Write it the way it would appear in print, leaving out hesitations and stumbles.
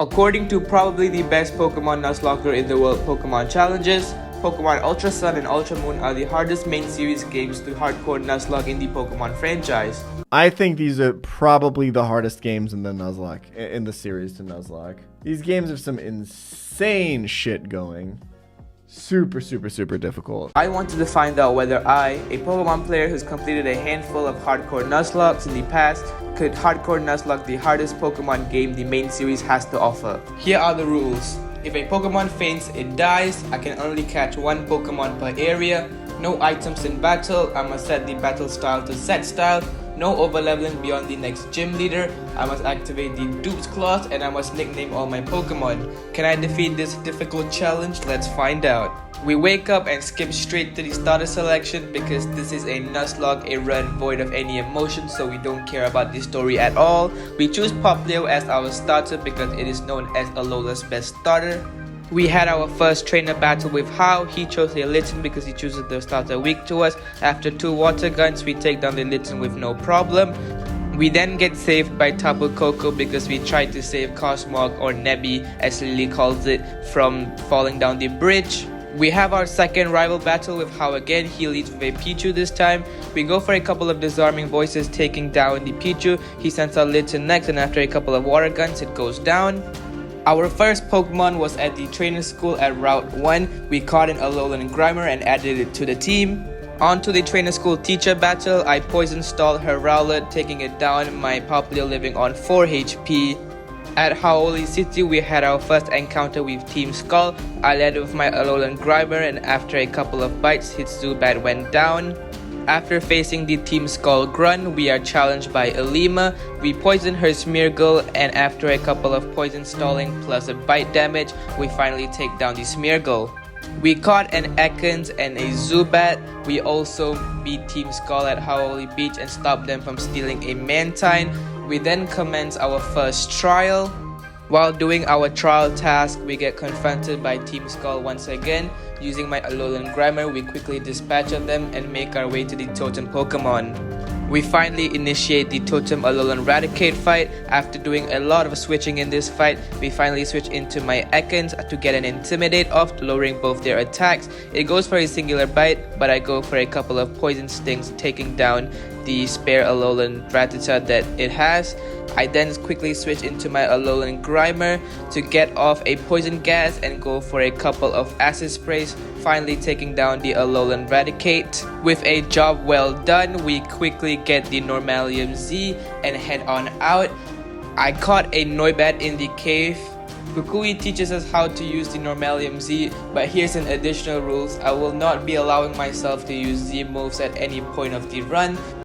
According to probably the best Pokemon Nuzlocke in the world, Pokemon Challenges, Pokemon Ultra Sun and Ultra Moon are the hardest main series games to hardcore Nuzlocke in the Pokemon franchise. I think these are probably the hardest games in the Nuzlocke, in the series to Nuzlocke. These games have some insane shit going. Super difficult. I wanted to find out whether I, a Pokemon player who's completed a handful of hardcore Nuzlockes in the past, could hardcore Nuzlocke the hardest Pokemon game the main series has to offer. Here are the rules. If a Pokemon faints, it dies. I can only catch one Pokemon per area. No items in battle. I must set the battle style to set style. No overleveling beyond the next gym leader. I must activate the Dupe's Clause and I must nickname all my Pokemon. Can I defeat this difficult challenge? Let's find out. We wake up and skip straight to the starter selection because this is a Nuzlocke, a run void of any emotion, so we don't care about the story at all. We choose Poplio as our starter because it is known as Alola's best starter. We had our first trainer battle with How. He chose a Litten because he chooses the starter weak to us. After 2 water guns, we take down the Litten with no problem. We then get saved by Tapu Koko because we tried to save Cosmog, or Nebby as Lily calls it, from falling down the bridge. We have our second rival battle with How again. He leads with a Pichu this time. We go for a couple of disarming voices taking down the Pichu. He sends our Litten next, and after a couple of water guns, it goes down. Our first Pokemon was at the trainer school at Route 1. We caught an Alolan Grimer and added it to the team. On to the trainer school teacher battle. I poison stalled her Rowlet, taking it down, my Poplio living on 4 HP. At Hau'oli City, we had our first encounter with Team Skull. I led with my Alolan Grimer, and after a couple of bites, his Zubat went down. After facing the Team Skull Grunt, we are challenged by Elima. We poison her Smeargle, and after a couple of poison stalling plus a bite damage, we finally take down the Smeargle. We caught an Ekans and a Zubat. We also beat Team Skull at Hau'oli Beach and stopped them from stealing a Mantine. We then commence our first trial. While doing our trial task, we get confronted by Team Skull once again. Using my Alolan Grimer, we quickly dispatch of them and make our way to the Totem Pokemon. We finally initiate the Totem Alolan Raticate fight. After doing a lot of switching in this fight, we finally switch into my Ekans to get an Intimidate off, lowering both their attacks. It goes for a singular bite, but I go for a couple of poison stings, taking down the spare Alolan Rattata that it has. I then quickly switch into my Alolan Grimer to get off a poison gas and go for a couple of acid sprays, finally taking down the Alolan Raticate. With a job well done, we quickly get the Normalium Z and head on out. I caught a Noibat in the cave. Kukui teaches us how to use the Normalium Z, but here's an additional rules. I will not be allowing myself to use Z moves at any point of the run.